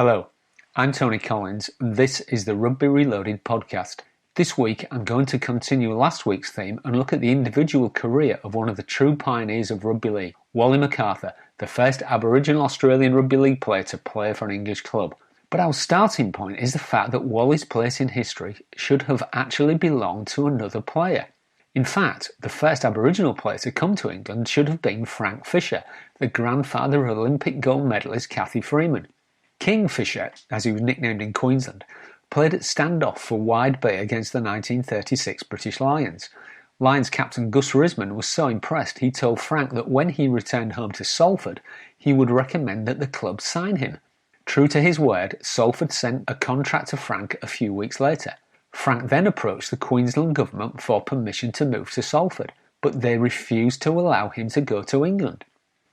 Hello, I'm Tony Collins and this is the Rugby Reloaded podcast. This week I'm going to continue last week's theme and look at the individual career of one of the true pioneers of rugby league, Wally McArthur, the first Aboriginal Australian rugby league player to play for an English club. But our starting point is the fact that Wally's place in history should have actually belonged to another player. In fact, the first Aboriginal player to come to England should have been Frank Fisher, the grandfather of Olympic gold medalist Cathy Freeman. King Fisher, as he was nicknamed in Queensland, played at standoff for Wide Bay against the 1936 British Lions. Lions captain Gus Risman was so impressed he told Frank that when he returned home to Salford, he would recommend that the club sign him. True to his word, Salford sent a contract to Frank a few weeks later. Frank then approached the Queensland government for permission to move to Salford, but they refused to allow him to go to England.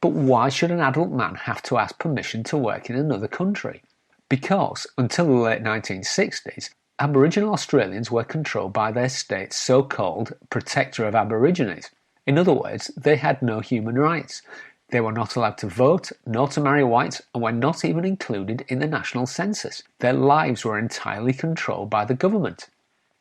But why should an adult man have to ask permission to work in another country? Because, until the late 1960s, Aboriginal Australians were controlled by their state's so-called Protector of Aborigines. In other words, they had no human rights. They were not allowed to vote, nor to marry whites, and were not even included in the national census. Their lives were entirely controlled by the government.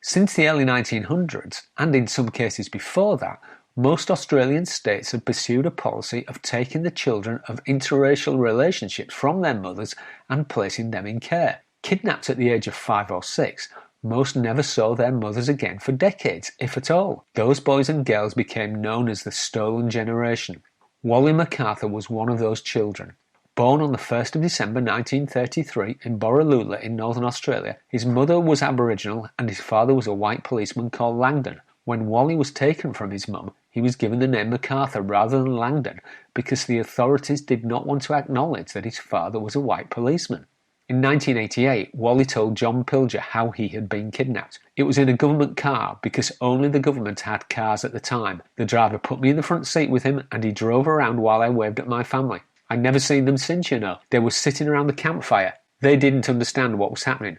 Since the early 1900s, and in some cases before that, most Australian states had pursued a policy of taking the children of interracial relationships from their mothers and placing them in care. Kidnapped at the age of 5 or 6, most never saw their mothers again for decades, if at all. Those boys and girls became known as the Stolen Generation. Wally McArthur was one of those children. Born on the 1st of December 1933 in Borroloola in Northern Australia, his mother was Aboriginal and his father was a white policeman called Langdon. When Wally was taken from his mum, he was given the name McArthur rather than Langdon because the authorities did not want to acknowledge that his father was a white policeman. In 1988, Wally told John Pilger how he had been kidnapped. It was in a government car because only the government had cars at the time. The driver put me in the front seat with him and he drove around while I waved at my family. I'd never seen them since, you know. They were sitting around the campfire. They didn't understand what was happening.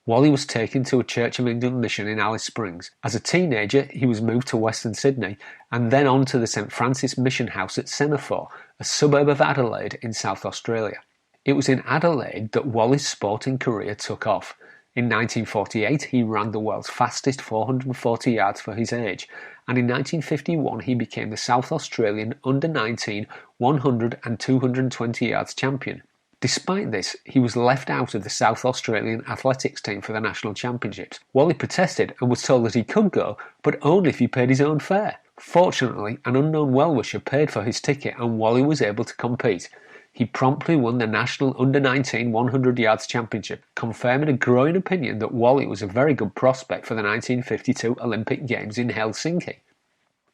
Wally was taken to a Church of England mission in Alice Springs. As a teenager, he was moved to Western Sydney and then on to the St Francis Mission House at Semaphore, a suburb of Adelaide in South Australia. It was in Adelaide that Wally's sporting career took off. In 1948, he ran the world's fastest 440 yards for his age, and in 1951 he became the South Australian Under-19 100 and 220 yards champion. Despite this, he was left out of the South Australian athletics team for the national championships. Wally protested and was told that he could go, but only if he paid his own fare. Fortunately, an unknown well-wisher paid for his ticket and Wally was able to compete. He promptly won the National Under-19 100 yards championship, confirming a growing opinion that Wally was a very good prospect for the 1952 Olympic Games in Helsinki.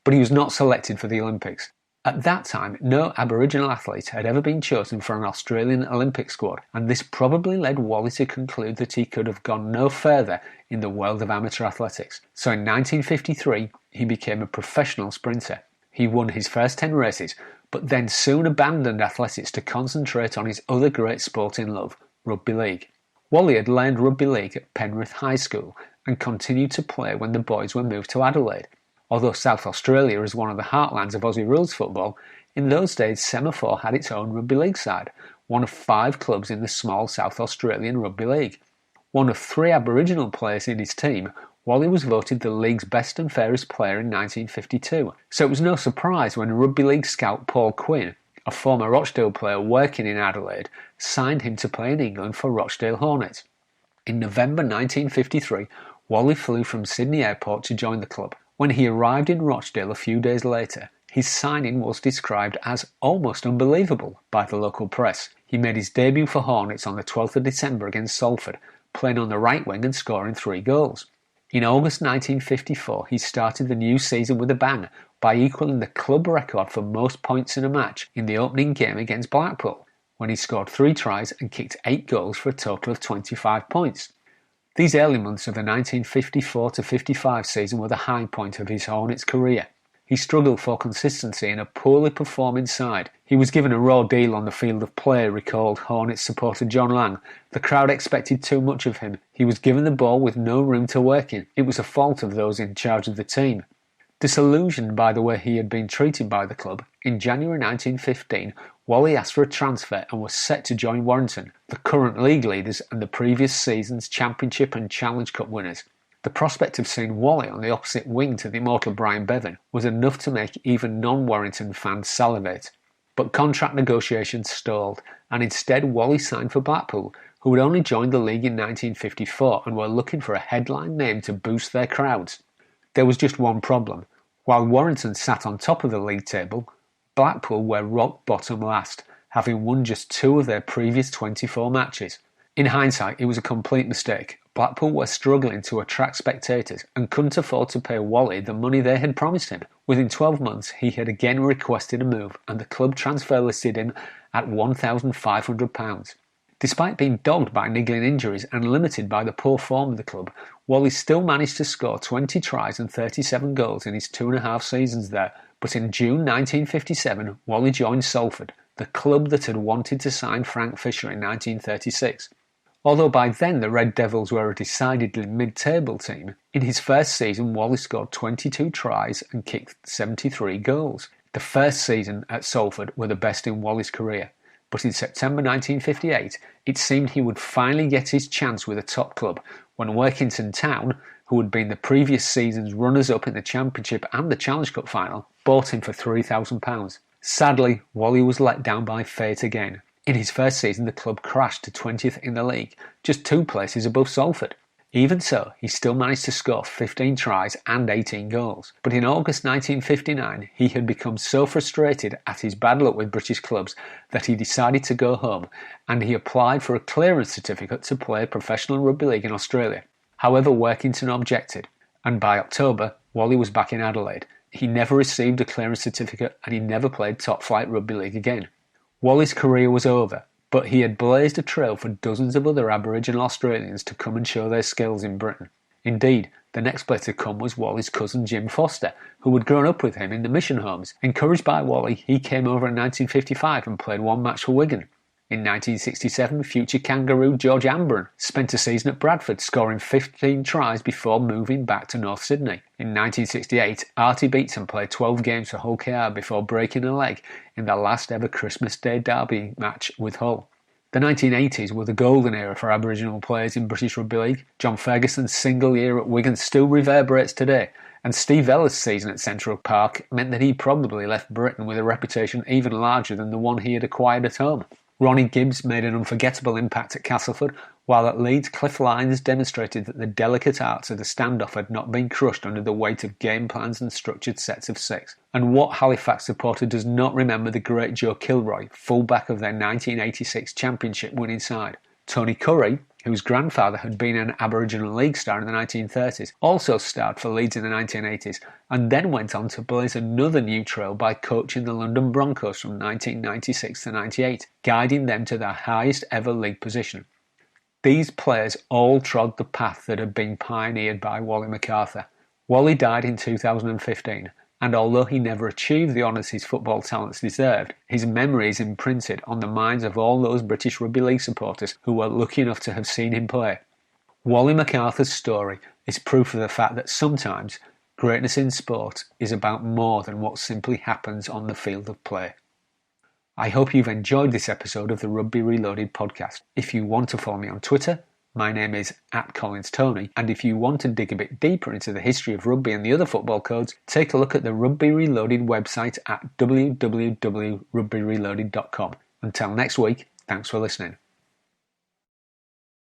But he was not selected for the Olympics. At that time, no Aboriginal athlete had ever been chosen for an Australian Olympic squad, and this probably led Wally to conclude that he could have gone no further in the world of amateur athletics. So in 1953, he became a professional sprinter. He won his first 10 races, but then soon abandoned athletics to concentrate on his other great sport in love, rugby league. Wally had learned rugby league at Penrith High School and continued to play when the boys were moved to Adelaide. Although South Australia is one of the heartlands of Aussie rules football, in those days Semaphore had its own rugby league side, one of 5 clubs in the small South Australian Rugby League. One of 3 Aboriginal players in his team, Wally was voted the league's best and fairest player in 1952, so it was no surprise when rugby league scout Paul Quinn, a former Rochdale player working in Adelaide, signed him to play in England for Rochdale Hornets. In November 1953, Wally flew from Sydney Airport to join the club. When he arrived in Rochdale a few days later, his signing was described as almost unbelievable by the local press. He made his debut for Hornets on the 12th of December against Salford, playing on the right wing and scoring 3 goals. In August 1954, he started the new season with a bang by equalling the club record for most points in a match in the opening game against Blackpool, when he scored 3 tries and kicked 8 goals for a total of 25 points. These early months of the 1954-55 season were the high point of his Hornets career. He struggled for consistency in a poorly performing side. He was given a raw deal on the field of play, recalled Hornets supporter John Lang. The crowd expected too much of him. He was given the ball with no room to work in. It was a fault of those in charge of the team. Disillusioned by the way he had been treated by the club, in January 1915, Wally asked for a transfer and was set to join Warrington, the current league leaders and the previous season's Championship and Challenge Cup winners. The prospect of seeing Wally on the opposite wing to the immortal Brian Bevan was enough to make even non-Warrington fans salivate. But contract negotiations stalled, and instead Wally signed for Blackpool, who had only joined the league in 1954 and were looking for a headline name to boost their crowds. There was just one problem. While Warrington sat on top of the league table, Blackpool were rock bottom last, having won just 2 of their previous 24 matches. In hindsight, it was a complete mistake. Blackpool were struggling to attract spectators and couldn't afford to pay Wally the money they had promised him. Within 12 months, he had again requested a move, and the club transfer listed him at £1,500. Despite being dogged by niggling injuries and limited by the poor form of the club, Wally still managed to score 20 tries and 37 goals in his 2.5 seasons there. But in June 1957, Wally joined Salford, the club that had wanted to sign Frank Fisher in 1936. Although by then the Red Devils were a decidedly mid-table team, in his first season Wally scored 22 tries and kicked 73 goals. The first season at Salford were the best in Wally's career. But in September 1958, it seemed he would finally get his chance with a top club when Workington Town, who had been the previous season's runners-up in the Championship and the Challenge Cup final, bought him for £3,000. Sadly, Wally was let down by fate again. In his first season, the club crashed to 20th in the league, just 2 places above Salford. Even so, he still managed to score 15 tries and 18 goals. But in August 1959, he had become so frustrated at his bad luck with British clubs that he decided to go home, and he applied for a clearance certificate to play professional rugby league in Australia. However, Workington objected, and by October, Wally was back in Adelaide. He never received a clearance certificate and he never played top-flight rugby league again. Wally's career was over, but he had blazed a trail for dozens of other Aboriginal Australians to come and show their skills in Britain. Indeed, the next player to come was Wally's cousin Jim Foster, who had grown up with him in the mission homes. Encouraged by Wally, he came over in 1955 and played 1 match for Wigan. In 1967, future Kangaroo George Amberon spent a season at Bradford, scoring 15 tries before moving back to North Sydney. In 1968, Artie Beetson played 12 games for Hull KR before breaking a leg in the last ever Christmas Day derby match with Hull. The 1980s were the golden era for Aboriginal players in British Rugby League. John Ferguson's single year at Wigan still reverberates today, and Steve Eller's season at Central Park meant that he probably left Britain with a reputation even larger than the one he had acquired at home. Ronnie Gibbs made an unforgettable impact at Castleford, while at Leeds, Cliff Lyons demonstrated that the delicate arts of the standoff had not been crushed under the weight of game plans and structured sets of 6. And what Halifax supporter does not remember the great Joe Kilroy, fullback of their 1986 championship winning side? Tony Curry, whose grandfather had been an Aboriginal League star in the 1930s, also starred for Leeds in the 1980s, and then went on to blaze another new trail by coaching the London Broncos from 1996 to 98, guiding them to their highest ever league position. These players all trod the path that had been pioneered by Wally McArthur. Wally died in 2015, and although he never achieved the honours his football talents deserved, his memory is imprinted on the minds of all those British Rugby League supporters who were lucky enough to have seen him play. Wally McArthur's story is proof of the fact that sometimes greatness in sport is about more than what simply happens on the field of play. I hope you've enjoyed this episode of the Rugby Reloaded podcast. If you want to follow me on Twitter, my name is @CollinsTony, and if you want to dig a bit deeper into the history of rugby and the other football codes, take a look at the Rugby Reloaded website at www.rugbyreloaded.com. Until next week, thanks for listening.